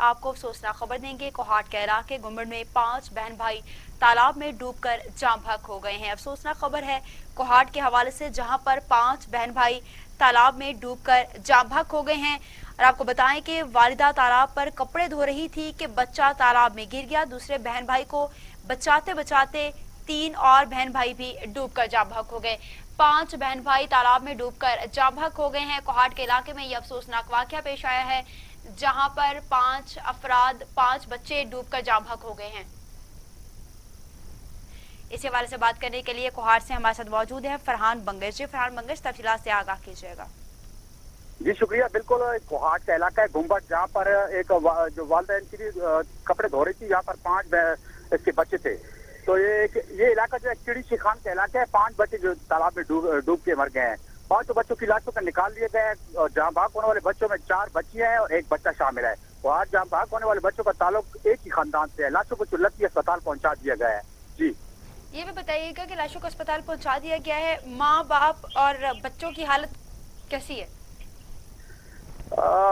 आपको अफसोसनाक खबर देंगे। कोहाट के इलाके गुम्बड़ में 5 बहन भाई तालाब में डूबकर जाम बहक हो गए हैं। अफसोसनाक खबर है कोहाट के हवाले से, जहां पर 5 बहन भाई तालाब में डूबकर जाम बहक हो गए हैं। और आपको बताएं कि वालिदा तालाब पर कपड़े धो रही थी कि बच्चा तालाब में गिर गया। दूसरे बहन भाई को बचाते बचाते 3 और बहन भाई भी डूबकर जाम बहक हो गए। 5 बहन भाई तालाब में डूबकर जाम बहक हो गए हैं। कोहाट के इलाके में यह अफसोसनाक वाकया पेश आया है, जहां पर 5 बच्चे डूबकर जाम बहक हो गए हैं। इसी हवाले से बात करने के लिए कोहाट से हमारे साथ मौजूद है फरहान बंगश जी। फरहान बंगश, तफसीलात से आगाह कीजिएगा। जी शुक्रिया। बिल्कुल, कोहाट का इलाका है गुम्बड़, जहाँ पर एक जो वालिदैन की कपड़े धो रही थी, यहाँ पर 5 इसके बच्चे थे। तो ये इलाका जो है चिड़ी शिखान का इलाका है। 5 बच्चे जो तालाब में डूब के मर गए हैं। 5 बच्चों की लाशों को निकाल लिए गए हैं और जाम बहक होने वाले बच्चों में 4 बच्चियां हैं और 1 बच्चा शामिल है। और आज जाम बहक होने वाले बच्चों का ताल्लुक एक ही खानदान से है। लाशों को चुल्लती अस्पताल पहुंचा दिया गया है। जी, ये भी बताइएगा कि लाशों को अस्पताल पहुंचा दिया गया है, माँ बाप और बच्चों की हालत कैसी है?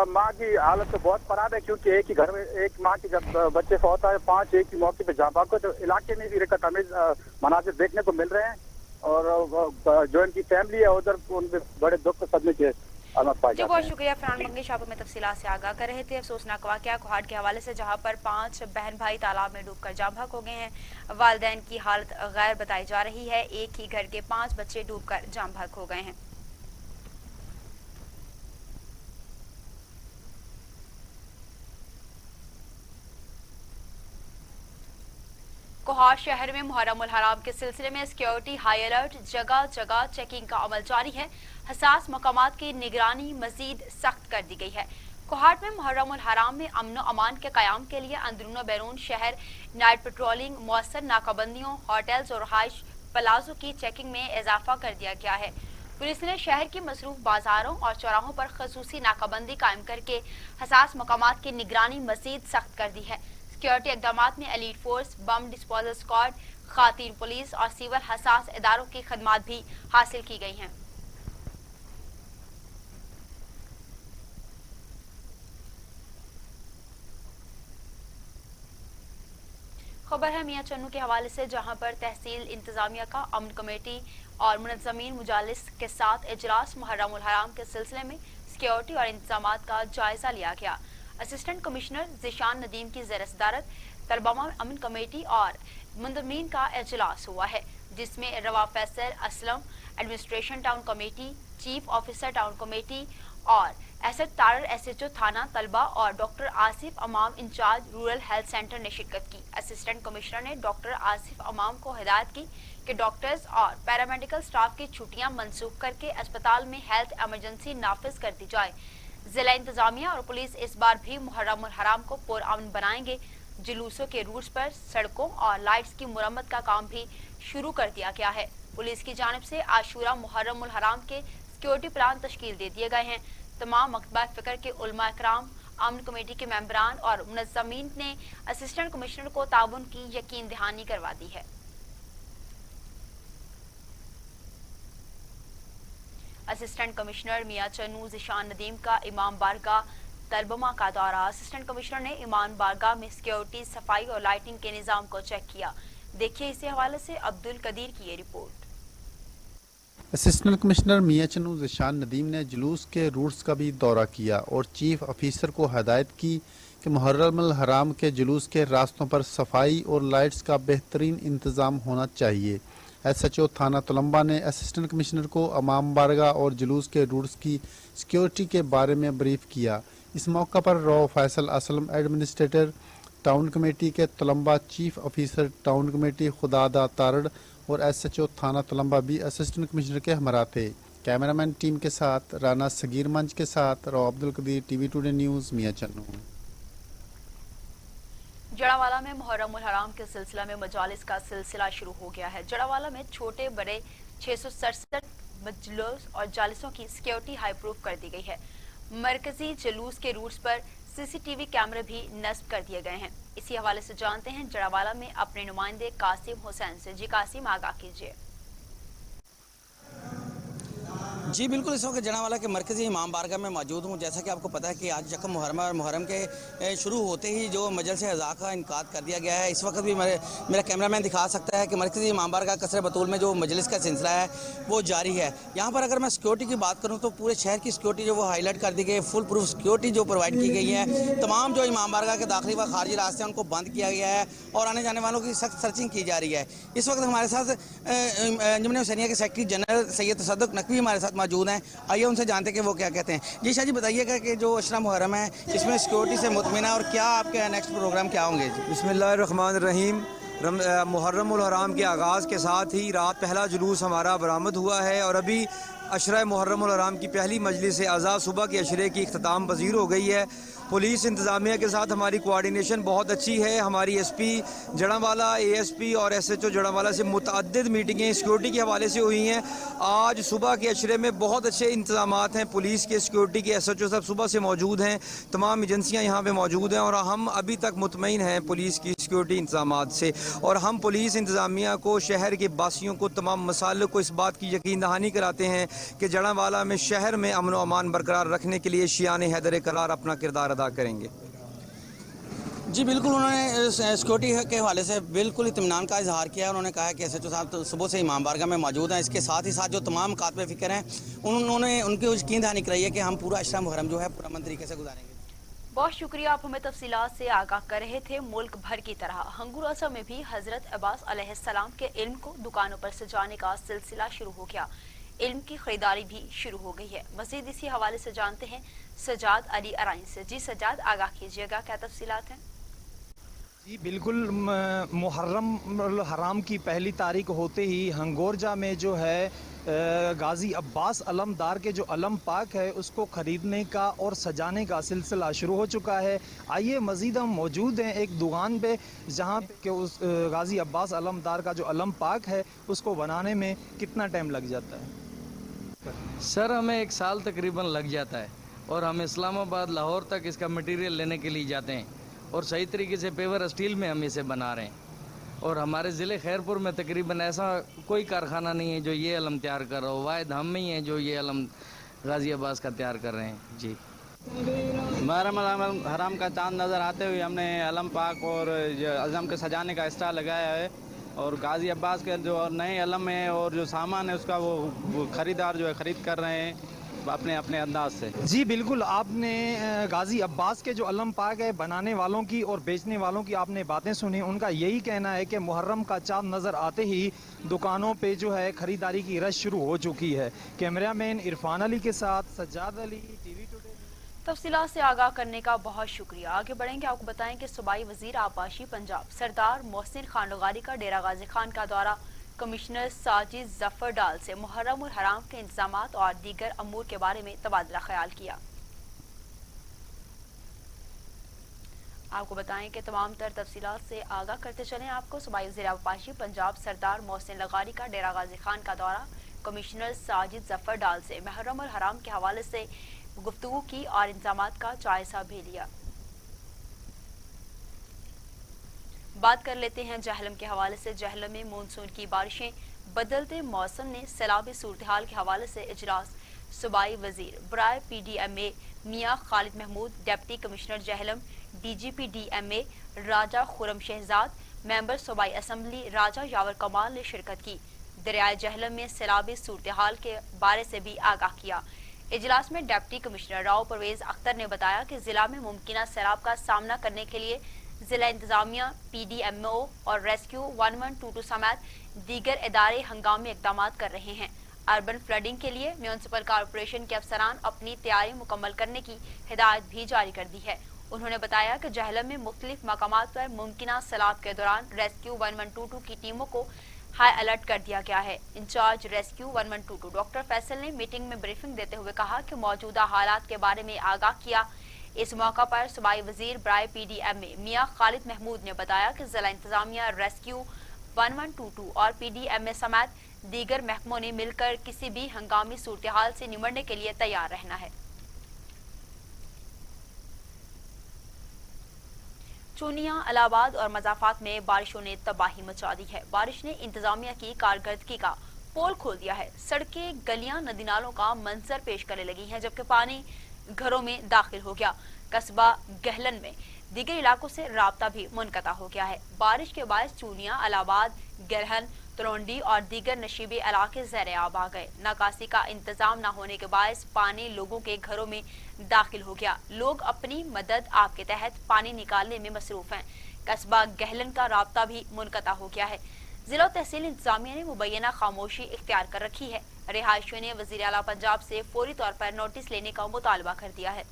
माँ की हालत तो बहुत खराब है, क्योंकि एक ही घर में एक माँ के जब बच्चे फौत आए, 5 एक ही मौके पे जाम बहक हो। तो इलाके में भी रिकत अमीज मनाजिर देखने को मिल रहे हैं और जो इनकी फैमिली है उधर उनके बड़े दुख सदमे के हालात पाए जी, जाते बहुत हैं। शुक्रिया फरहान बंगश, आप हमें तफसीलात से आगाह कर रहे थे। अफसोसनाक वाकया कोहाट के हवाले से, जहां पर 5 बहन भाई तालाब में डूबकर जाम बहक हो गए हैं। वालिदैन की हालत गैर बताई जा रही है। एक ही घर के 5 बच्चे डूबकर जाम बहक हो गए हैं। कोहाट शहर में मुहर्रम उल हराम के सिलसिले में सिक्योरिटी हाई अलर्ट, जगह जगह चेकिंग का अमल जारी है। हसास मकामात की निगरानी मजीद सख्त कर दी गई है। कोहाट में मुहर्रम उल हराम में अमन व अमान के कयाम के लिए अंदरून बैरून शहर नाइट पेट्रोलिंग, मौसर नाकाबंदियों, होटल्स और रहाइश प्लाजों की चेकिंग में इजाफा कर दिया गया है। पुलिस ने शहर की मसरूफ बाजारों और चौराहों पर खसूसी नाकाबंदी कायम करके हसास मकामात की निगरानी मजीद सख्त कर दी है। सिक्योरिटी इकदामात में elite force, bomb disposal squad, खातीन पुलिस और सिविल हसास इदारों की खदमात भी हासिल की गई हैं। खबर है मियां चन्नू के हवाले से, जहां पर तहसील इंतजामिया का अमन कमेटी और मुनज़्ज़मीन मुजालिस के साथ इजलास मुहर्रम उल हराम के सिलसिले में सिक्योरिटी और इंतजामात का जायजा लिया गया। असिस्टेंट कमिश्नर ज़िशान नदीम की ज़ेर-ए-सदारत तलबा अमन कमेटी और मुनज़्ज़मीन का इजलास हुआ है, जिसमें रवा Faisal Aslam, administration town committee, chief officer town committee और एसएच तारर एसएचओ थाना तलबा और doctor Asif Imam incharge rural health centre ने शिरकत की। असिस्टेंट कमिश्नर ने डॉक्टर आसिफ अमाम को हिदायत की कि डॉक्टर्स और पैरामेडिकल स्टाफ की छुट्टियां मनसूख करके अस्पताल में हेल्थ इमरजेंसी नाफिज कर दी जाए। जिला इंतजामिया और पुलिस इस बार भी मुहर्रम उल हराम को पुरअमन बनाएंगे। जुलूसों के रूट्स पर सड़कों और लाइट्स की मुरम्मत का काम भी शुरू कर दिया गया है। पुलिस की जानिब से आशूरा मुहर्रम उल हराम के सिक्योरिटी प्लान तश्कील दे दिए गए हैं। तमाम मकतबा फिक्र के उलमा इकराम, अमन कमेटी के मेंबरान और मुनज़्ज़मीन ने असिस्टेंट कमिश्नर को ताउन की यकीन दहानी करवा दी है। असिस्टेंट कमिश्नर मियां चन्नू ज़िशान नदीम का इमाम बारगाह तलबमा का दौरा। असिस्टेंट कमिश्नर ने इमाम बारगाह में सिक्योरिटी, सफाई और लाइटिंग के निज़ाम को चेक किया। देखिए इसी हवाले से अब्दुल कदीर की ये रिपोर्ट। असिस्टेंट कमिश्नर मियां चन्नू ज़िशान नदीम ने जुलूस के रूट्स का भी दौरा किया और चीफ ऑफिसर को हदायत की कि मुहर्रम उल हराम के जुलूस के रास्तों पर सफाई और लाइट्स का बेहतरीन इंतज़ाम होना चाहिए। एसएचओ थाना तलम्बा ने असिस्टेंट कमिश्नर को इमाम बारगाह और जुलूस के रूट्स की सिक्योरिटी के बारे में ब्रीफ किया। इस मौका पर Rao Faisal Aslam, administrator town committee के Talamba, chief officer town committee खुदादा तारड़ और एसएचओ थाना तलम्बा भी असिस्टेंट कमिश्नर के हमरा थे। कैमरामैन टीम के साथ राना सगीर मंच के साथ Rao Abdul Qadeer, TV Today News, Mian Channu. Jaranwala में मुहर्रम उल हराम के सिलसिला में मजालिस का सिलसिला शुरू हो गया है। जड़ावाला में छोटे बड़े 667 मजलूस और जालिसों की सिक्योरिटी हाई प्रूफ कर दी गई है। मरकजी जुलूस के रूट्स पर सीसीटीवी कैमरे भी नस्ब कर दिए गए हैं। इसी हवाले से जानते हैं जड़ावाला में अपने नुमाइंदे कासिम हुसैन से। जी कासिम, आगाह कीजिए। جی بالکل، اس وقت جناوالا کے مرکزی امام بارگاہ میں موجود ہوں. جیسا کہ آپ کو پتہ ہے کہ آج یکم محرم اور محرم کے شروع ہوتے ہی جو مجلس اعضاء کا انعقاد کر دیا گیا ہے. اس وقت بھی میرا کیمرہ مین دکھا سکتا ہے کہ مرکزی امام بارگاہ قصر بطول میں جو مجلس کا سلسلہ ہے وہ جاری ہے. یہاں پر اگر میں سیکورٹی کی بات کروں تو پورے شہر کی سیکورٹی جو وہ ہائی لائٹ کر دی گئی ہے. فل پروف سیکورٹی جو پرووائڈ کی گئی ہے. تمام جو امام بارگاہ کے داخلی و خارجی راستے ہیں ان کو بند کیا گیا ہے اور آنے جانے والوں کی سخت سرچنگ کی جا رہی ہے. اس وقت ہمارے ساتھ انجمن حسینیہ کے سیکرٹری جنرل سید تصدق نقوی ہمارے ساتھ موجود ہیں. آئیے ان سے جانتے کہ وہ کیا کہتے ہیں. جی شاہ جی بتائیے گا کہ جو عشرہ محرم ہے اس میں سیکورٹی سے مطمئن ہے اور کیا آپ کے نیکسٹ پروگرام کیا ہوں گے؟ بسم اللہ الرحمن الرحیم. محرم الحرام کے آغاز کے ساتھ ہی رات پہلا جلوس ہمارا برآمد ہوا ہے اور ابھی عشرہ محرم الحرام کی پہلی مجلس اعضاء صبح کے عشرے کی اختتام پذیر ہو گئی ہے. پولیس انتظامیہ کے ساتھ ہماری کوارڈینیشن بہت اچھی ہے. ہماری S P جڑاوالا، A S P اور ایس ایچ او جڑاوالا سے متعدد میٹنگیں سیکورٹی کے حوالے سے ہوئی ہیں. آج صبح کے عشرے میں بہت اچھے انتظامات ہیں. پولیس کے، سیکورٹی کے، ایس ایچ او صاحب صبح سے موجود ہیں. تمام ایجنسیاں یہاں پہ موجود ہیں اور ہم ابھی تک مطمئن ہیں پولیس کی سیکورٹی انتظامات سے. اور ہم پولیس انتظامیہ کو، شہر کے باسیوں کو، تمام مسائل کو اس بات کی یقین دہانی کراتے ہیں کہ جڑاوالا میں شہر میں امن و امان برقرار رکھنے کے لیے شیان حیدر قرار اپنا کردار ادا کریں گے. جی بالکل، انہوں نے سیکورٹی کے حوالے سے بالکل اطمینان کا اظہار کیا ہے. انہوں نے کہا ہے کہ ایس ایچ او صاحب صبح سے امام بارگاہ میں موجود ہیں. اس کے ساتھ ہی ساتھ جو تمام کاتب فکر ہیں انہوں نے ان کی یقین دہانی کرائی ہے کہ ہم پورا عشرہ محرم جو ہے پرامن طریقے سے گزاریں گے. بہت شکریہ، آپ ہمیں تفصیلات سے آگاہ کر رہے تھے. ملک بھر کی طرح ہنگوروسا میں بھی حضرت عباس علیہ السلام کے علم کو دکانوں پر سجانے کا سلسلہ شروع ہو گیا. علم کی خریداری بھی شروع ہو گئی ہے. مزید اسی حوالے سے جانتے ہیں سجاد علی ارائن سے. جی سجاد، آگاہ کیجیے گا، کیا تفصیلات ہیں؟ جی بالکل، محرم الحرام کی پہلی تاریخ ہوتے ہی ہنگورجا میں جو ہے غازی عباس علمدار کے جو علم پاک ہے اس کو خریدنے کا اور سجانے کا سلسلہ شروع ہو چکا ہے. آئیے مزید ہم موجود ہیں ایک دکان پہ جہاں کہ اس غازی عباس علمدار کا جو علم پاک ہے اس کو بنانے میں کتنا ٹائم لگ جاتا ہے؟ سر ہمیں 1 سال تقریباً لگ جاتا ہے اور ہم اسلام آباد، لاہور تک اس کا مٹیریل لینے کے لیے جاتے ہیں اور صحیح طریقے سے پیور اسٹیل میں ہم اسے بنا رہے ہیں. اور ہمارے ضلع خیرپور میں تقریباً ایسا کوئی کارخانہ نہیں ہے جو یہ علم تیار کر رہا ہو. واحد ہم ہی ہیں جو یہ علم غازی عباس کا تیار کر رہے ہیں. جی محرم الحرام کا چاند نظر آتے ہوئے ہم نے علم پاک اور عظم کے سجانے کا اسٹال لگایا ہے اور غازی عباس کے جو نئے علم ہیں اور جو سامان ہے اس کا وہ خریدار جو ہے خرید کر رہے ہیں اپنے انداز سے. جی بالکل، آپ نے غازی عباس کے جو علم پاک ہے بنانے والوں کی اور بیچنے والوں کی آپ نے باتیں سنی. ان کا یہی کہنا ہے کہ محرم کا چاند نظر آتے ہی دکانوں پہ جو ہے خریداری کی رش شروع ہو چکی ہے. کیمرہ مین عرفان علی کے ساتھ سجاد علی، ٹی وی ٹوڈے. تفصیلات سے آگاہ کرنے کا بہت شکریہ. آگے بڑھیں گے، آپ کو بتائیں کہ صوبائی وزیر آبپاشی پنجاب سردار محسن خان لغاری کا ڈیرہ غازی خان کا دورہ. کمشنر ساجد ظفر ڈال سے محرم الحرام کے انتظامات اور دیگر امور کے بارے میں تبادلہ خیال کیا. آپ کو بتائیں کہ تمام تر تفصیلات سے آگاہ کرتے چلیں آپ کو. صوبائی وزیر آبپاشی پنجاب سردار محسن لغاری کا ڈیرہ غازی خان کا دورہ. کمشنر ساجد ظفر ڈال سے محرم الحرام کے حوالے سے گفتگو کی اور انتظامات کا جائزہ بھی لیا. بات کر لیتے ہیں جہلم کے حوالے سے. جہلم میں مونسون کی بارشیں، بدلتے موسم نے سیلابی صورتحال کے حوالے سے اجلاس. صوبائی وزیر برائے پی D M A Mian Khalid Mahmood, deputy commissioner Jhelum, D G P D M A Raja Khurram Shahzad, member صوبائی اسمبلی راجہ یاور کمال نے شرکت کی. دریائے جہلم میں سیلابی صورتحال کے بارے سے بھی آگاہ کیا. اجلاس میں ڈپٹی کمشنر راؤ پرویز اختر نے بتایا کہ ضلع میں ممکنہ سیلاب کا سامنا کرنے کے لیے ضلع انتظامیہ، پی ڈی ایم او اور ریسکیو 1122 سمیت دیگر ادارے ہنگامی اقدامات کر رہے ہیں. اربن فلڈنگ کے لیے میونسپل کارپوریشن کے افسران اپنی تیاری مکمل کرنے کی ہدایت بھی جاری کر دی ہے. انہوں نے بتایا کہ جہلم میں مختلف مقامات پر ممکنہ سیلاب کے دوران ریسکیو 1122 کی ٹیموں کو ہائی الرٹ کر دیا گیا ہے. انچارج ریسکیو 1122 ڈاکٹر فیصل نے میٹنگ میں بریفنگ دیتے ہوئے کہا کہ موجودہ حالات کے بارے میں آگاہ کیا. اس موقع پر صوبائی وزیر برائے پی D M A Mian Khalid Mahmood نے بتایا کہ ضلع انتظامیہ، ریسکیو 1122 اور پی ڈی ایم اے سمیت دیگر محکموں نے مل کر کسی بھی ہنگامی صورتحال سے نمٹنے کے لیے تیار رہنا ہے. چونیا، الہ آباد اور مضافات میں بارشوں نے تباہی مچا دی ہے. بارش نے انتظامیہ کی کارکردگی کا पोल खोल दिया है। सड़कें, गलियां, नदी नालों का मंजर पेश करने लगी हैं, जबकि पानी घरों में दाखिल हो गया। कस्बा गहलन में दीगर इलाकों से राब्ता भी मुनक़ता हो गया है। बारिश के बायस चूनिया, अलाहाबाद, गरहन, तलवंडी और दीगर नशीबी इलाके ज़ेर आब आ गए। निकासी का इंतजाम न होने के बायस पानी लोगों के घरों में दाखिल हो गया। लोग अपनी मदद आप के तहत पानी निकालने में मसरूफ हैं। कस्बा गहलन का राब्ता भी मुनक़ता हो गया है। जिला तहसील इंतजामिया ने मुबैना खामोशी इख्तियार कर रखी है। रिहायशियों ने वज़ीर आला पंजाब से फौरी तौर पर नोटिस लेने का मुतालबा कर दिया है।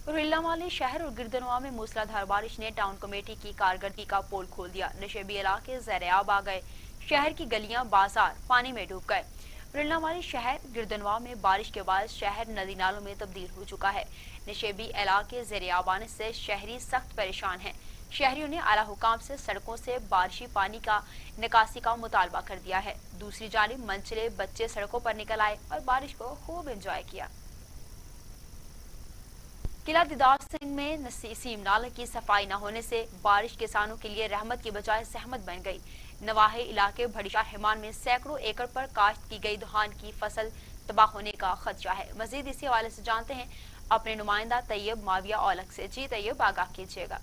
रोहिल्लामाली शहर और गिरदनवा में मूसलाधार बारिश ने टाउन कमेटी की कारकर्दगी का पोल खोल दिया। नशेबी इलाके ज़ेर-ए-आब आ गए। शहर की गलियां, बाजार पानी में डूब गए। रोहिल्लामाली शहर गिरदनवा में बारिश के बाद शहर नदी नालों में तब्दील हो चुका है। नशेबी इलाके ज़ेर-ए-आब आने से शहरी सख्त परेशान हैं। शहरियों ने आला हुकाम से सड़कों से बारिशी पानी का निकासी का मुतालबा कर दिया है। दूसरी जानिब मंचले बच्चे सड़कों पर निकल आए और बारिश को खूब एंजॉय किया। किला दीदार सिंह में नसीम नाले की सफाई न होने से बारिश किसानों के लिए रहमत की बजाय सहमत बन गई। नवाहे इलाके भड़िशा हिमान में सैकड़ों एकड़ पर काश्त की गई धान की फसल तबाह होने का खदशा है। मजीद इसी हवाले से जानते हैं अपने नुमाइंदा तैयब माविया औलख से। जी तैयब, आगाह कीजिएगा।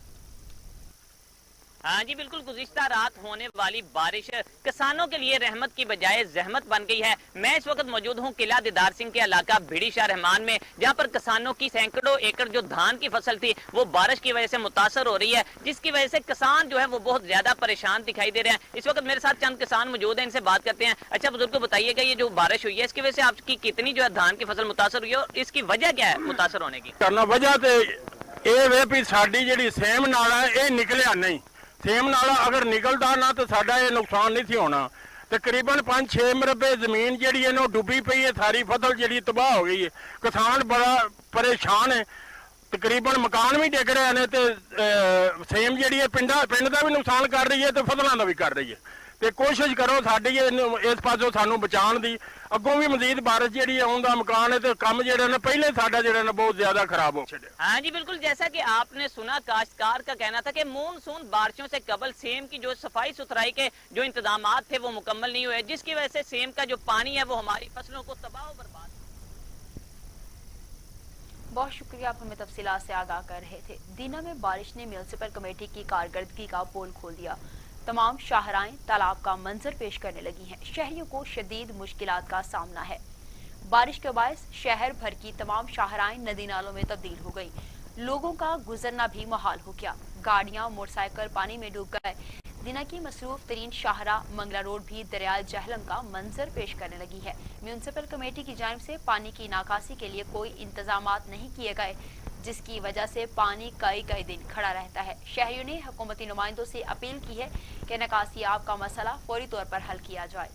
हाँ जी बिल्कुल, गुज़िश्ता रात होने वाली बारिश किसानों के लिए रहमत की बजाय जहमत बन गई है। मैं इस वक्त मौजूद हूँ किला दीदार सिंह के इलाका भिड़ीशाह रहमान में, जहाँ पर किसानों की सैकड़ों एकड़ जो धान की फसल थी वो बारिश की वजह से मुतासर हो रही है, जिसकी वजह से किसान जो है वो बहुत ज्यादा परेशान दिखाई दे रहे हैं। इस वक्त मेरे साथ चंद किसान मौजूद हैं, इनसे बात करते हैं। अच्छा बुजुर्ग को बताइएगा, ये जो बारिश हुई है इसकी वजह से आपकी कितनी जो है धान की फसल मुतासर हुई है और इसकी वजह क्या है मुतासर होने की? वजह तो ये भी साडी जिहड़ी सेम नाला है ये निकलिया नहीं। सेम नाला अगर निकलता ना तो साडा ये नुकसान नहीं सी होना। तकरीबन 5-6 मरबे जमीन जिहड़ी है डुबी पई है, सारी फसल जिहड़ी तबाह हो गई है। किसान बड़ा परेशान है, तकरीबन मकान भी डिग रहे हैं। तो सेम जिहड़ी है पिंड का भी नुकसान कर रही है तो फसलों का भी कर रही है। तो कोशिश करो साडी इस पासों सानू बचाने की। अगों भी मजीद बारिश जिहड़ी आउण दा मकान है तो काम जिहड़ा ना पहले साडा जिहड़ा ना बहुत ज्यादा खराब हो छड़िया। हाँ जी बिल्कुल, जैसा कि आपने सुना काश्तकार का कहना था कि मानसून बारिशों से कबल सेम की जो सफाई सुथराई के जो इंतजामात थे वो मुकम्मल नहीं हुए, जिसकी वजह से सेम का जो पानी है वो हमारी फसलों को तबाह और बर्बाद। बहुत शुक्रिया, आप हमें तफसीलात से आगाह कर रहे थे। दीना में बारिश ने म्यूनिसिपल कमेटी की कारकर्दगी का पोल खोल दिया। तमाम शाहराएं तालाब का मंजर पेश करने लगी हैं। शहरियों को शदीद मुश्किलात का सामना है। बारिश के बायस शहर भर की तमाम शाहराएं नदी नालों में तब्दील हो गई। लोगों का गुजरना भी मुहाल हो गया। गाड़ियां, मोटरसाइकिल पानी में डूब गए। दीना की मसरूफ तरीन शाहरा मंगला रोड भी दरिया जहलम का मंजर पेश करने लगी है। म्यूनिसिपल कमेटी की जानिब से पानी की निकासी के लिए कोई इंतजामात नहीं किए गए, जिसकी वजह से पानी कई दिन खड़ा रहता है। शहरियों ने हुकूमती नुमाइंदों से अपील की है कि निकासियाब का मसला फौरी तौर पर हल किया जाए।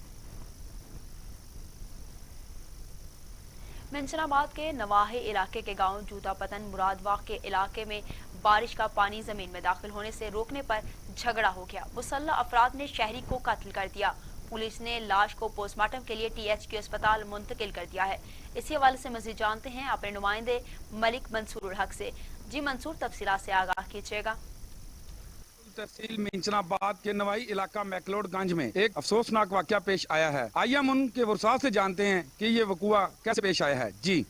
मंचनाबाद के नवाहे इलाके के गांव जूता पतन मुरादबाग के इलाके में बारिश का पानी जमीन में दाखिल होने से रोकने पर झगड़ा हो गया। मुसल्लह अफराद ने शहरी को कत्ल कर दिया। पुलिस ने लाश को पोस्टमार्टम के लिए THQ अस्पताल मुंतकिल कर दिया है। इसी हवाले से मजीद जानते हैं अपने नुमाइंदे मलिक मंसूर हक से। जी मंसूर, तफसीलात से आगाह कीजिएगा। तहसील मंचनाबाद के नवाई इलाका मैकलोडगंज में एक अफसोसनाक वाकया पेश आया है। आइए हम उनके वसात से जानते हैं कि ये वकुआ कैसे पेश आया है। जी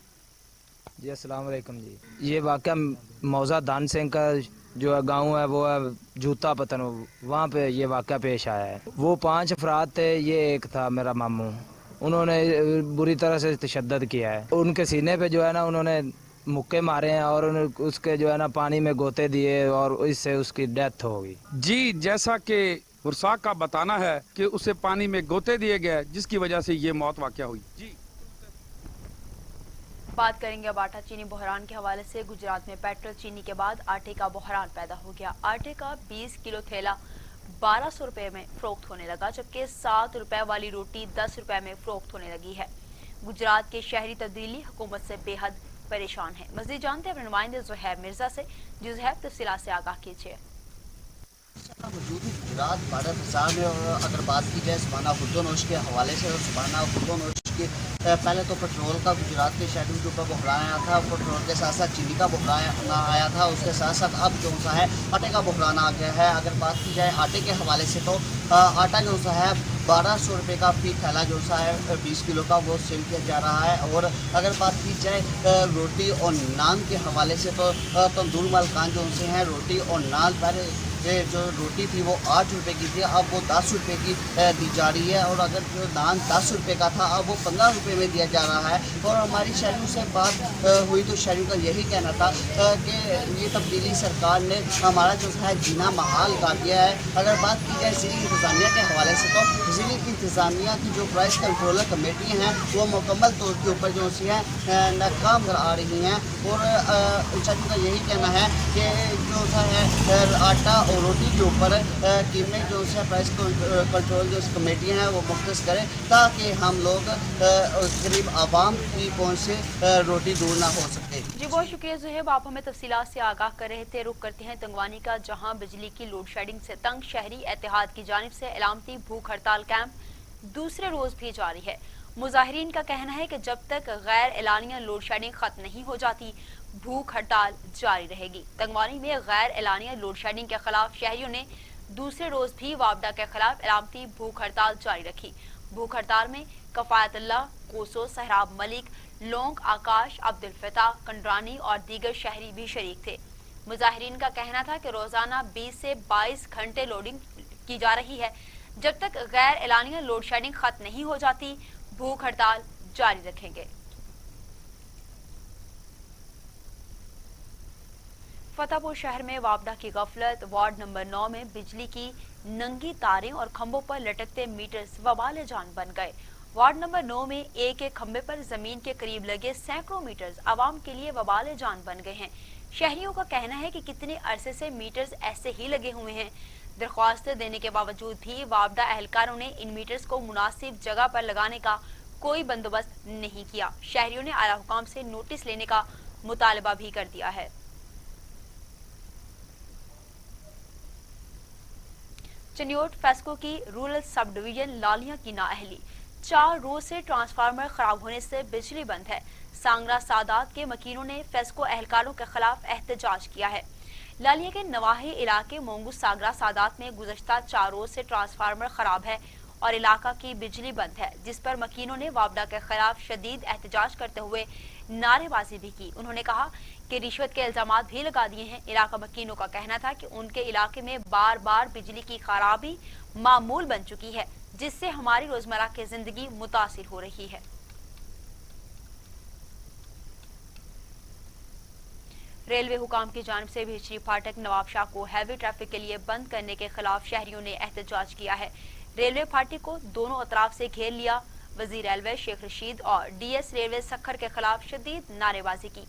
अस्सलाम वालेकुम जी। ये वाकया मौजा दान सिंह का जो है गाँव है वो है जूता पतन, वहाँ पे ये वाकया पेश आया है। वो 5 अफराद थे, ये एक था मेरा मामू। उन्होंने बुरी तरह से तशद्दद किया है। उनके सीने पे जो है ना उन्होंने मुक्के मारे हैं और उसके जो है ना पानी में गोते दिए और इससे उसकी डेथ हो गई। जी, जैसा कि वर्षा का बताना है कि उसे पानी में गोते दिए गए, जिसकी वजह से ये मौत वाकया हुई। जी बात करेंगे अब आटा चीनी बहरान के हवाले से। गुजरात में पेट्रोल चीनी के बाद आटे का बहरान पैदा हो गया। आटे का 20 किलो थैला 1200 रुपए में फरोख्त होने लगा, जबकि 7 रुपए वाली रोटी 10 रुपए में फरोख्त होने लगी है। गुजरात के शहरी तब्दीली हुकूमत से बेहद परेशान है। मज़ीद जानते हैं अपने नुमाइंदे ज़ुहैब मिर्जा से। जी ज़ुहैब, तफसीलात से आगाह कीजिए। गुजरात भारत में और अगर बात की जाए सुबाना खुर्दोनोश के हवाले से, और सुबाना खुर्दोनोश कि पहले तो पेट्रोल का गुजरात के शेड्यूल के ऊपर बहरान आया था, पेट्रोल के साथ साथ चीनी का बहरान आया था, उसके साथ साथ अब जो सा है आटे का बहरान आ गया है। अगर बात की जाए आटे के हवाले से तो आटा जो सा है 1200 रुपये का फी थैला जो सा है 20 किलो का वो सेल किया जा रहा है। और अगर बात की जाए रोटी और नान के हवाले से तो तंदूर मालकान जो उनसे हैं रोटी और नान पहले जो रोटी थी वो 8 रुपये की थी, अब वो 10 रुपये की दी जा रही है। और अगर जो नान 10 रुपये का था अब वो 15 रुपये में दिया जा रहा है। और हमारी शहरों से बात हुई तो शहरों का यही कहना था कि ये तब्दीली सरकार ने हमारा जो है जीना महाल कर दिया है। अगर बात की जाए ज़िली इंतज़ामिया के हवाले से तो ज़िली इंतज़ामिया की जो प्राइस कंट्रोलर कमेटी हैं वो मुकम्मल तौर के ऊपर जो सी हैं नाकाम आ रही हैं। और शहरों का यही कहना है कि जो है आटा और रोटी के ऊपर कीमत जो है प्राइस कंट्रोल जो कमेटियाँ हैं वो मुख्तस करें ताकि हम लोग गरीब आवाम की पहुँच से रोटी दूर ना हो सके। जी बहुत शुक्रिया ज़ुहैब, आप हमें तफसीलात से आगाह कर रहे थे। रुख करते हैं तंगवानी का, जहाँ बिजली की लोड शेडिंग से तंग शहरी एतिहाद की जानिब से इलामती भूख हड़ताल कैंप दूसरे रोज भी जारी है। मुजाहिरीन का कहना है कि जब तक गैर एलानिया लोड शेडिंग खत्म नहीं हो जाती भूख हड़ताल जारी रहेगी। तंगवानी में गैर एलानिया लोड शेडिंग के खिलाफ शहरियों ने दूसरे रोज भी वापडा के खिलाफ इलामती भूख हड़ताल जारी रखी। भूख हड़ताल में कफायतुल्लाह, कोसो, सहराब मलिक, लोंग, आकाश, अब्दुल फताह, कंडरानी और दीगर शहरी भी शरीक थे। मुजाहिरीन का कहना था कि रोजाना 20 से 22 घंटे लोडिंग की जा रही है। जब तक गैर एलानिया लोड शेडिंग खत्म नहीं हो जाती भूख हड़ताल जारी रखेंगे। फतेहपुर शहर में वापडा की गफलत, वार्ड नंबर 9 में बिजली की नंगी तारें और खंभों पर लटकते मीटर्स वबाले जान बन गए। वार्ड नंबर 9 में एक एक खंभे पर जमीन के करीब लगे सैकड़ों मीटर्स आवाम के लिए वबाले जान बन गए हैं। शहरियों का कहना है कि कितने अरसे से मीटर्स ऐसे ही लगे हुए हैं। दरख्वास्त देने के बावजूद भी वापडा एहलकारों ने इन मीटर्स को मुनासिब जगह पर लगाने का कोई बंदोबस्त नहीं किया। शहरियों ने आला हुकाम से नोटिस लेने का मुतालबा भी कर दिया है। चनियोट फेस्को की रूरल सब डिवीजन लालिया की नाअहली, 4 रोज से ट्रांसफार्मर खराब होने से बिजली बंद है। सांगरा सादात के मकीनों ने फेस्को एहलकारों के खिलाफ एहतजाज किया है। लालिया के नवाही इलाके मोंगू सागरा सादात में गुज़श्ता 4 रोज से ट्रांसफार्मर खराब है और इलाका की बिजली बंद है, जिस पर मकीनों ने वापडा के खिलाफ शदीद एहतजाज करते हुए नारेबाजी भी की। उन्होंने कहा कि रिश्वत के इल्जामात भी लगा दिए हैं। इलाका मकीनों का कहना था कि उनके इलाके में बार बार बिजली की खराबी मामूल बन चुकी है, जिससे हमारी रोजमर्रा की जिंदगी मुतासिर हो रही है। रेलवे हुकाम की जानिब से भिचरी फाटक नवाब शाह को हैवी ट्रैफिक के लिए बंद करने के खिलाफ शहरियों ने एहतजाज किया है। रेलवे फाटक को दोनों अतराफ से घेर लिया। वजीर रेलवे शेख रशीद और डीएस रेलवे सखर के खिलाफ शदीद नारेबाजी की।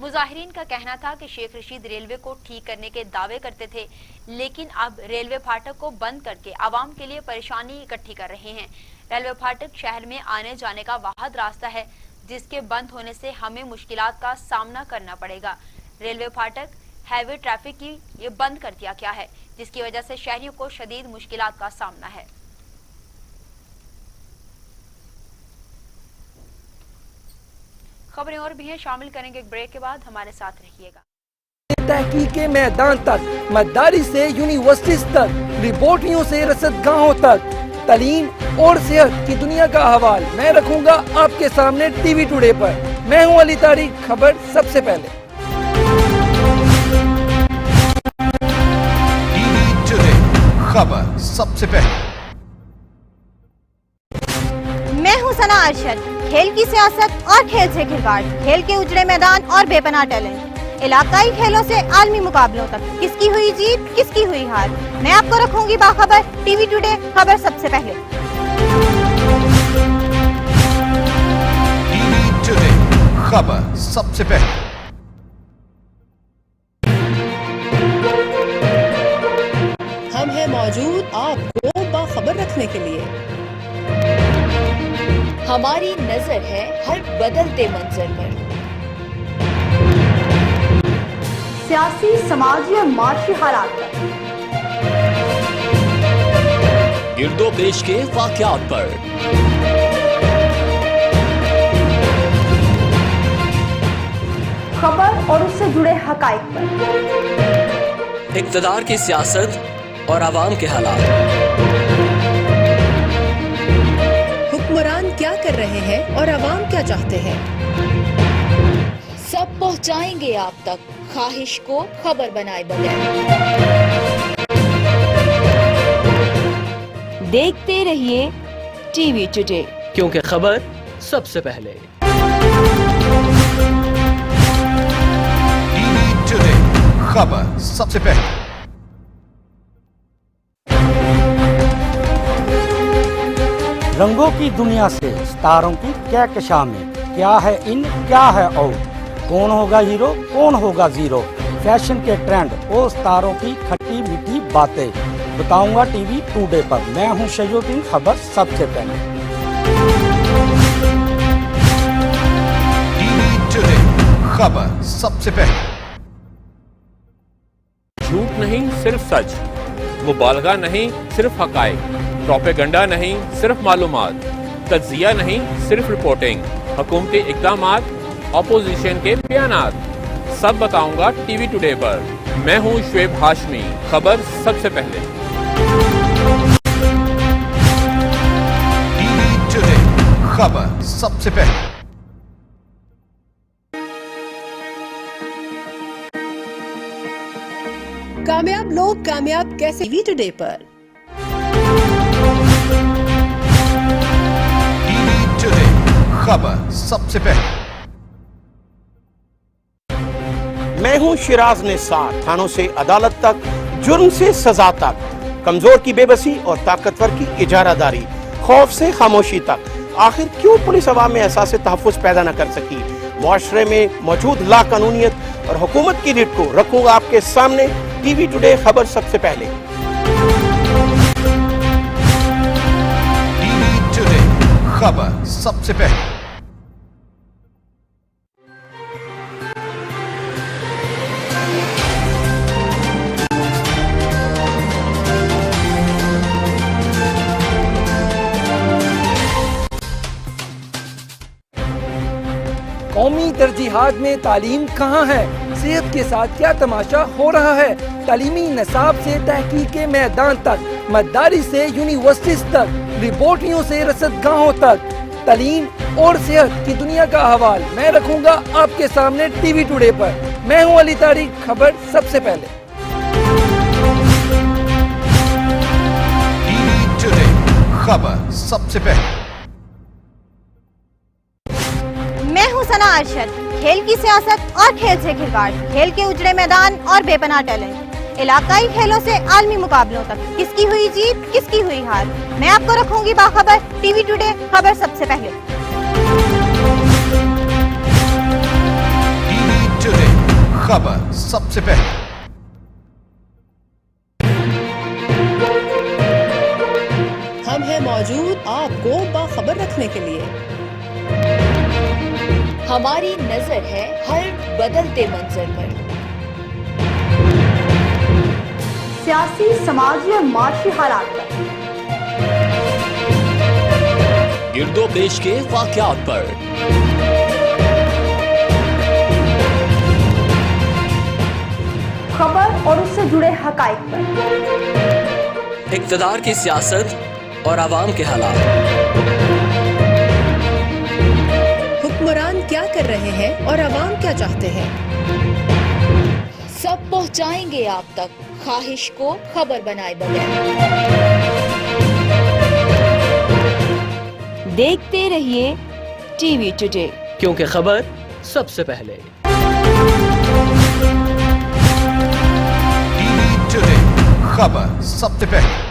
मुजाहिरीन का कहना था कि शेख रशीद रेलवे को ठीक करने के दावे करते थे, लेकिन अब रेलवे फाटक को बंद करके आवाम के लिए परेशानी इकट्ठी कर रहे हैं। रेलवे फाटक शहर में आने जाने का वाहिद रास्ता है, जिसके बंद होने से हमें मुश्किलात का सामना करना पड़ेगा। रेलवे फाटक हैवी ट्रैफिक की ये बंद कर दिया गया है, जिसकी वजह से शहरियों को शदीद मुश्किलात का सामना है। खबरें और भी हैं, शामिल करेंगे एक ब्रेक के बाद, हमारे साथ रहिएगा। तहकीक के मैदान तक, मदारी से यूनिवर्सिटीज तक, रिपोर्टियों से रसदगाहों तक, तालीम और सेहत की दुनिया का अहवाल मैं रखूंगा आपके सामने टीवी टुडे पर। मैं हूं अली तारिक, खबर सबसे पहले। टीवी टुडे, खबर सबसे पहले। मैं हूं सना अरशद। खेल की सियासत और खेल से खिलवाड़, खेल के उजड़े मैदान और बेपनाह टैलेंट, इलाकाई खेलों से आलमी मुकाबलों तक, किसकी हुई जीत किसकी हुई हार, मैं आपको रखूंगी बाखबर। टीवी टुडे, खबर सबसे पहले। टीवी टुडे, खबर सबसे पहले। हम हैं मौजूद आपको बाखबर रखने के लिए। हमारी नजर है हर बदलते मंजर पर। सियासी, समाजी और माशी हालात पर, गिरदो पेश के वाकयात पर, खबर और उससे जुड़े हकाइक पर। इक़्तिदार की सियासत और आवाम के हालात। हुक्मरान क्या कर रहे हैं और आवाम क्या चाहते हैं, सब पहुंचाएंगे आप तक, ख्वाहिश को खबर बनाए बगैर। देखते रहिए टीवी टुडे, क्योंकि खबर सबसे पहले। टीवी टुडे, खबर सबसे पहले। रंगों की दुनिया से सितारों की कहकशां में क्या है इन क्या है आउट, कौन होगा हीरो कौन होगा जीरो, फैशन के ट्रेंड और सितारों की खट्टी मीठी बातें बताऊंगा टीवी टुडे पर। मैं हूं शयूद्दीन, खबर सबसे पहले। टीवी टुडे, खबर सबसे पहले। झूठ नहीं सिर्फ सच, मुबालगा नहीं सिर्फ हकाइक, प्रोपेगंडा नहीं सिर्फ मालूमात, तज्जिया नहीं सिर्फ रिपोर्टिंग, हुकूमती इक़दामात, अपोजिशन के बयानात, सब बताऊंगा टीवी टुडे पर। मैं हूं शुएब हाशमी, खबर सबसे पहले। टीवी टुडे, खबर सबसे पहले। कामयाब लोग कामयाब कैसे, टीवी टुडे पर। टीवी टुडे, खबर सबसे पहले। मैं हूं शिराज निसार, थानों से अदालत तक, जुर्म से सजा तक, कमजोर की बेबसी और ताकतवर की इजारादारी, खौफ से खामोशी तक। आखिर क्यों पुलिस अवाम में एहसास तहफ़्फ़ुज़ पैदा न कर सकी? मुआशरे में मौजूद लाकानूनियत और हुकूमत की रीढ़ को रखूंगा आपके सामने। टीवी टुडे, खबर सबसे पहले। टीवी टुडे, खबर सबसे पहले। कौमी तरजीहात में तालीम कहाँ है, सेहत के साथ क्या तमाशा हो रहा है। तालीमी निसाब से तहकीक के मैदान तक, मददारी से यूनिवर्सिटीज तक, रिपोर्टियों से रसदगाहों तक, तालीम और सेहत की दुनिया का अहवाल मैं रखूंगा आपके सामने टीवी टुडे पर। मैं हूं अली तारिक, खबर सबसे पहले। टीवी टुडे, खबर सबसे पहले। मैं हूं सना अरशद। खेल की सियासत और खेल से खिलवाड़, खेल के उजड़े मैदान और बेपनाह टैलेंट, इलाकाई खेलों से आलमी मुकाबलों तक, किसकी हुई जीत किसकी हुई हार, मैं आपको रखूंगी बाखबर। टीवी टुडे, खबर सबसे पहले। टीवी टुडे, खबर सबसे पहले। हम हैं मौजूद आपको बाखबर रखने के लिए। हमारी नजर है हर बदलते मंजर पर। सियासी, समाजी और माशी हालात पर, गिरदो पेश के वाक़यात पर, खबर और उससे जुड़े हकाइक पर। इक़्तिदार की सियासत और आवाम के हालात। हुक्मरान क्या कर रहे हैं और आवाम क्या चाहते हैं, सब पहुंचाएंगे आप तक, ख्वाहिश को खबर बनाए बगैर। देखते रहिए टीवी टुडे, क्योंकि खबर सबसे पहले। टीवी टुडे, खबर सबसे पहले।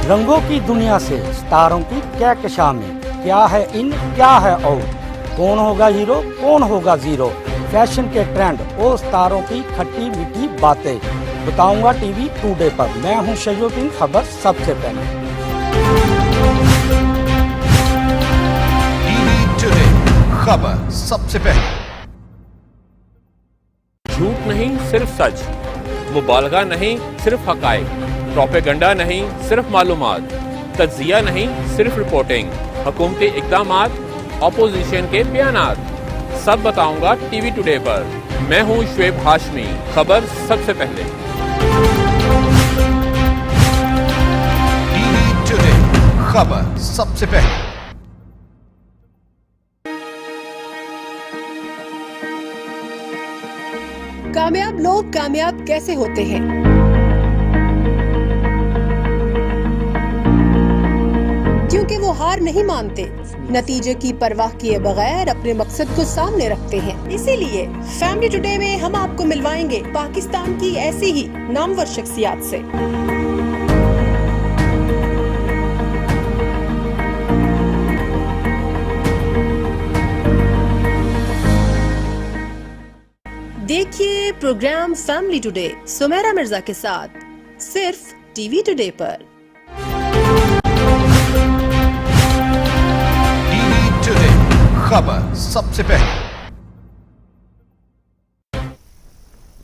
रंगों की दुनिया से सितारों की कहकशां में क्या है इन क्या है आउट, कौन होगा हीरो कौन होगा जीरो, फैशन के ट्रेंड और सितारों की खट्टी मीठी बातें बताऊंगा टीवी टुडे पर। मैं हूं शयूद्दीन, खबर सबसे पहले। टीवी टुडे, खबर सबसे पहले। झूठ नहीं सिर्फ सच, मुबालगा नहीं सिर्फ हकाइक, प्रोपेगंडा नहीं सिर्फ मालूमात, तज्जिया नहीं सिर्फ रिपोर्टिंग, हुकूमती इक़दामात, अपोजिशन के बयानात, सब बताऊंगा टीवी टुडे पर। मैं हूं शुएब हाशमी, खबर सबसे पहले। टीवी टुडे, खबर सबसे पहले। कामयाब लोग कामयाब कैसे होते हैं? क्योंकि वो हार नहीं मानते, नतीजे की परवाह किए बगैर अपने मकसद को सामने रखते हैं। इसीलिए फैमिली टुडे में हम आपको मिलवाएंगे पाकिस्तान की ऐसी ही नामवर शख्सियात से। देखिए programme family today Sumera Mirza के साथ सिर्फ टीवी टुडे पर। टीवी टुडे, खबर सबसे पहले।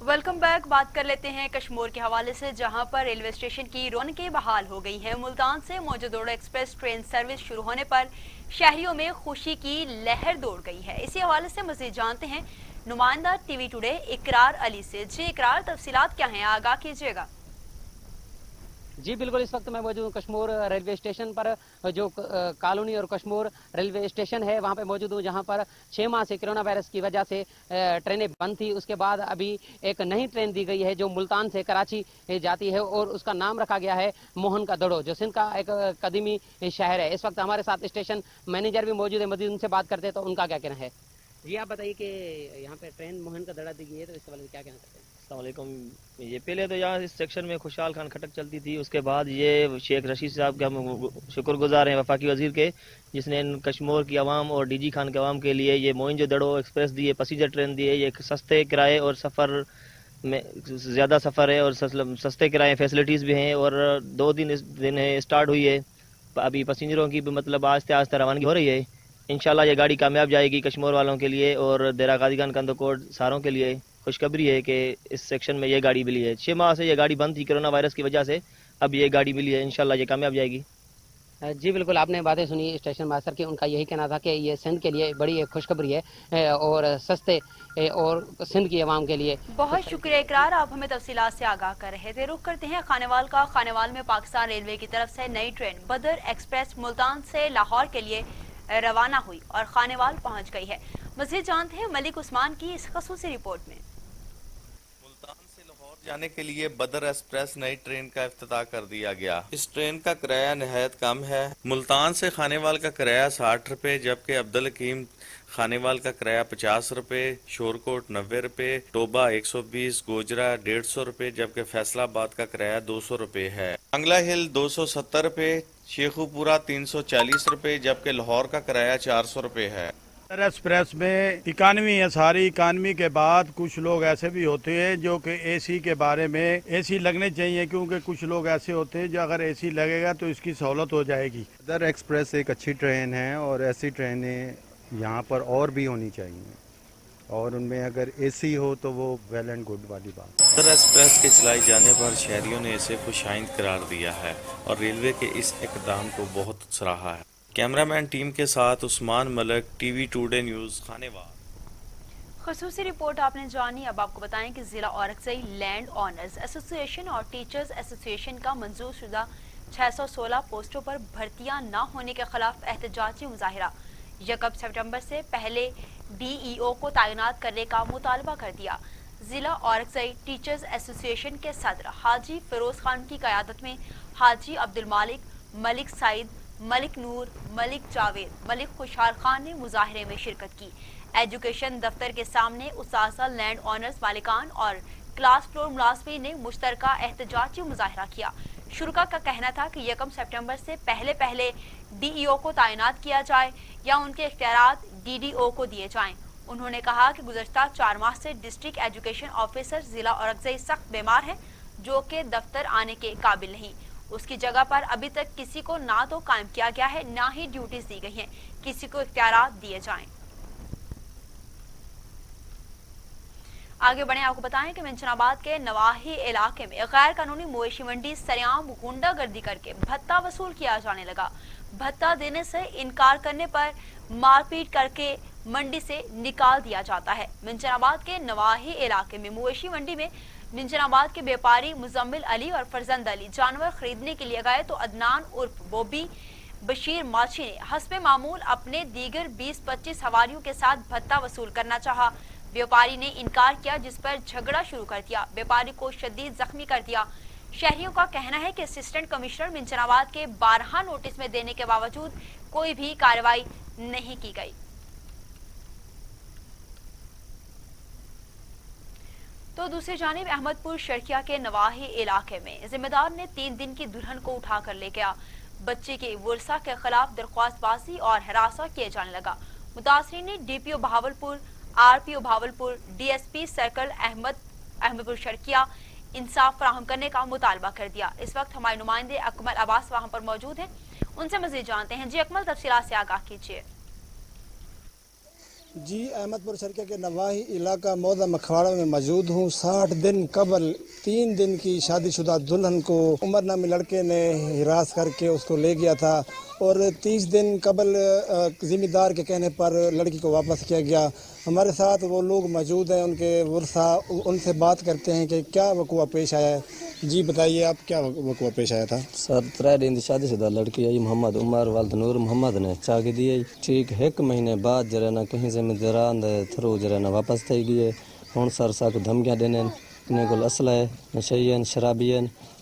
Welcome back. बात कर लेते हैं कश्मीर के हवाले से, जहां पर रेलवे स्टेशन की रौनकें बहाल हो गई हैं। मुल्तान से मौजूदोड़ा एक्सप्रेस ट्रेन सर्विस शुरू होने पर शहरियों में खुशी की लहर दौड़ गई है। इसी हवाले से मजीद जानते हैं नुमाइंदा टीवी टुडे इकरार अली से। जी इकरार, तफसीलात क्या हैं, आगाह कीजिएगा। जी बिल्कुल, इस वक्त मैं मौजूद हूँ कश्मीर रेलवे स्टेशन पर, जो कॉलोनी और कश्मीर रेलवे स्टेशन है वहाँ पे मौजूद हूँ, जहाँ पर 6 माह से कोरोना वायरस की वजह से ट्रेनें बंद थी। उसके बाद अभी एक नई ट्रेन दी गई है जो मुल्तान से कराची जाती है और उसका नाम रखा गया है मोहन का दड़ो, जो सिंध का एक कदीमी शहर है। इस वक्त हमारे साथ स्टेशन मैनेजर भी मौजूद है, मजीद उनसे बात करते हैं तो उनका क्या कहना है। जी आप बताइए कि यहाँ पे ट्रेन मोहन का दड़ा दी गई है, तो इसके बारे में क्या कहना चाहते हैं। अस्सलामुअलैकुम। ये पहले तो यहाँ इस सेक्शन में खुशहाल खान खटक चलती थी, उसके बाद ये शेख रशीद साहब के हम शुक्रगुजार हैं, वफाकी वजीर के, जिसने कश्मीर की आवाम और डीजी खान के आवाम के लिए ये मोहन जो दड़ो एक्सप्रेस दी है, पैसेंजर ट्रेन दी है। ये सस्ते किराए और सफ़र में ज़्यादा सफ़र है और सस्ते किराए फैसिलिटीज़ भी हैं। और 2 दिन इस दिन है स्टार्ट हुई है, अभी पैसेंजरों की भी मतलब आस्ते आस्ते रवानगी हो रही है। इंशाल्लाह ये गाड़ी कामयाब जाएगी कश्मीर वालों के लिए और देरा गाजी खान कंदकोट सारों के लिए। खुशखबरी है कि इस सेक्शन में ये गाड़ी मिली है। 6 माह से ये गाड़ी बंद थी कोरोना वायरस की वजह से, अब ये गाड़ी मिली है, इंशाल्लाह ये कामयाब जाएगी। जी बिल्कुल, आपने बातें सुनी स्टेशन मास्टर की, उनका यही कहना था कि ये सिंध के लिए बड़ी एक खुशखबरी है और सस्ते और सिंध की आवाम के लिए। बहुत शुक्रिया इकरार, आप हमें तफसीलात से आगाह कर रहे थे। रुख करते हैं खानेवाल का। खानेवाल में पाकिस्तान रेलवे की तरफ से नई ट्रेन बदर एक्सप्रेस मुल्तान से लाहौर के लिए रवाना हुई और खानेवाल पहुंच गई है। मज़ीद जानते हैं मलिक उस्मान की इस खसूसी रिपोर्ट में। जाने के लिए बदर एक्सप्रेस नई ट्रेन का इफ्तिताह कर दिया गया। इस ट्रेन का किराया निहायत कम है। मुल्तान से खानेवाल का किराया 60 रुपए, जबकि अब्दुल हकीम खानेवाल का किराया 50 रुपए, शोरकोट 90 रुपए, टोबा 120, गोजरा 150 रुपए, जबकि फैसलाबाद का किराया 200 रुपए है। बंगला हिल 270 रुपए, शेखुपुरा 340 रुपए, जबकि लाहौर का किराया 400 रुपए है। एक्सप्रेस में इकानमी है, सारी इकानमी के बाद कुछ लोग ऐसे भी होते हैं जो कि एसी के बारे में एसी लगने चाहिए, क्योंकि कुछ लोग ऐसे होते हैं जो अगर एसी लगेगा तो इसकी सहूलत हो जाएगी। बदर एक्सप्रेस एक अच्छी ट्रेन है और ऐसी ट्रेनें यहाँ पर और भी होनी चाहिए और उनमें अगर एसी हो तो वो वेल एंड गुड वाली बात। बदर एक्सप्रेस के चलाए जाने पर शहरियों ने इसे खुशाइंद करार दिया है और रेलवे के इस इकदाम को बहुत सराहा है। कैमरामैन टीम के साथ Usman Malik, TV Today news, Khanewal. खसूसी रिपोर्ट आपने जानी। अब आपको बताएं कि जिला औरकजई लैंड ऑनर्स एसोसिएशन और टीचर्स एसोसिएशन का मंजूर शुदा 616 पोस्टों पर भर्तियां न होने के खिलाफ एहतजाजी मुजाहिरा 1 सितंबर से पहले DEO को तैनात करने का मुतालबा कर दिया। जिला औरकजई टीचर्स एसोसिएशन के सदर हाजी फिरोज खान की क़यादत में हाजी अब्दुल मालिक, मलिक सईद, मलिक नूर, मलिक जावेद, मलिक खुशहाल खान ने मुजाहरे में शिरकत की। एजुकेशन दफ्तर के सामने उसासा लैंड ऑनर्स मालिकान और क्लास फ्लोर मुलाजमीन ने मुश्तरका एहतजाजी मुजाहरा किया। शुरका का कहना था कि 1 सितंबर से पहले DEO को तैनात किया जाए या उनके इख्तियारात DDO को दिए जाएं। उन्होंने कहा कि गुज़श्ता 4 माह से डिस्ट्रिक्ट एजुकेशन ऑफिसर जिला औरकजई सख्त बीमार है, जो कि दफ्तर आने के काबिल नहीं। उसकी जगह पर अभी तक किसी को ना तो कायम किया गया है, ना ही ड्यूटीज दी गई हैं। किसी को इख्तियारात दिए जाएं। आगे बढ़े, आपको बताएं कि मेंशनाबाद के नवाही इलाके में गैर कानूनी मवेशी मंडी सरेआम गुंडागर्दी करके भत्ता वसूल किया जाने लगा। भत्ता देने से इनकार करने पर मारपीट करके मंडी से निकाल दिया जाता है। मिंजराबाद के नवाही इलाके में मवेशी मंडी में मिंजराबाद के व्यापारी मुजम्मिल अली और फरजंद अली जानवर खरीदने के लिए गए तो अदनान उर्फ बॉबी बशीर माची ने हस्बे मामूल अपने दीगर 20-25 हवारियों के साथ भत्ता वसूल करना चाहा। व्यापारी ने इनकार किया, जिस पर झगड़ा शुरू कर दिया। व्यापारी को शदीद जख्मी कर दिया। शहरियों का कहना है कि असिस्टेंट कमिश्नर मिंजराबाद के 12 नोटिस में देने के बावजूद कोई भी कार्रवाई नहीं की गई। तो दूसरी जानिब अहमदपुर शर्किया के नवाही इलाके में जिम्मेदार ने 3 दिन की दुल्हन को उठाकर ले गया। बच्चे के वर्सा के खिलाफ दरख्वास्तबाजी और हरासा किए जाने लगा। मुतासरीन ने DPO Bahawalpur, RPO Bahawalpur, DSP circle Ahmedpur Sharqia इंसाफ फराहम करने का मुतालबा कर दिया। इस वक्त हमारे नुमाइंदे अकमल अब्बास वहां पर मौजूद हैं, उनसे मजीद जानते हैं। जी अकमल, तफसीलात से आगाह कीजिए। जी, अहमदपुर शर्किया के नवाही इलाका मौदा मखवाड़ा में मौजूद हूँ। 60 दिन कबल 3 दिन की शादीशुदा दुल्हन को उमर नामी लड़के ने हिरास करके उसको ले गया था और 30 दिन कबल जिम्मेदार के कहने पर लड़की को वापस किया गया। हमारे साथ वो लोग मौजूद हैं, उनके वर्सा, उनसे बात करते हैं कि क्या वक़ुआ पेश आया है। जी बताइए, आप क्या वक़ुआ पेश आया था? सर 3 दिन शादीशुदा लड़की आई मोहम्मद उमर वालद नूर मोहम्मद ने चागी दी। ठीक 1 महीने बाद जरा ना कहीं जिम्मेदारान थ्रू जरा ना वापस थी गई। हूँ सर साकू धमकियां देने इन्हें को असला है नशई शराबी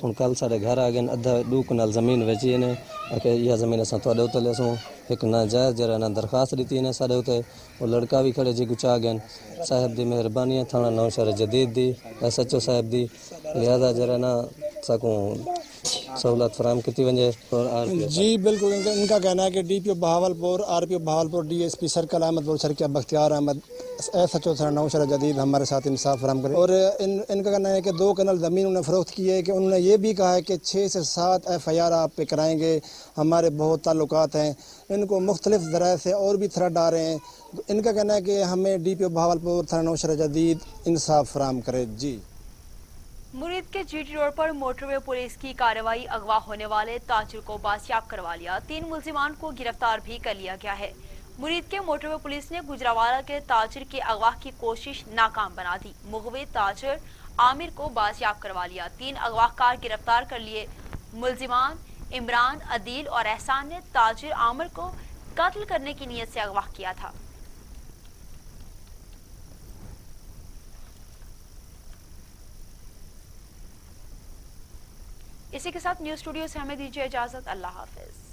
हूँ कल साढ़े घर आ गए। अद्धा 2 कनाल ज़मीन वेची ने आके यह ज़मीन अस थोड़े उते लेसूँ। एक नाजायज़ जरा ना दरख्वास्त दी ने साढ़े उते। वो लड़का भी खड़े जी गुचा गए। साहब दी मेहरबानी है, थाना नौशहर जदीद दी SHO साहब दी, लिहाजा जरा ना सकूँ सहूलत फराम की वजह। जी बिल्कुल, इनका कहना है कि DPO Bahawalpur, RPO Bahawalpur, DSP circle Ahmedpur Sharqia Bakhtiar Ahmed SHO थाना नौशहर जदीद हमारे साथ इंसाफ फराम करें। और इनका कहना है कि 2 कनाल ज़मीन उन्होंने फ़रोख्त की है कि उन्होंने ये भी कहा है कि 6 से 7 FIR आप पे कराएंगे, हमारे बहुत ताल्लुकात हैं। इनको मुख्तलिफ ज़राए से और भी थ्रेट आ रहे हैं। इनका कहना है कि हमें DPO बहावलपुर थाना नौशहर जदीद इंसाफ फराम करे। जी, मुरीद के GT रोड पर मोटरवे पुलिस की कार्रवाई, अगवा होने वाले ताजिर को बाजियाब करवा लिया। 3 मुल्जिमान को गिरफ्तार भी कर लिया गया है। मुरीद के मोटरवे पुलिस ने गुजरावाला के ताजिर के अगवा की कोशिश नाकाम बना दी। मुगवे ताजिर आमिर को बाजियाब करवा लिया। 3 अगवाकार गिरफ्तार कर लिए। मुल्जिमान इमरान, अदील और एहसान ने ताजिर आमिर को कत्ल करने की नीयत से अगवा किया था। इसी के साथ न्यूज़ स्टूडियो से हमें दीजिए इजाजत। अल्लाह हाफिज।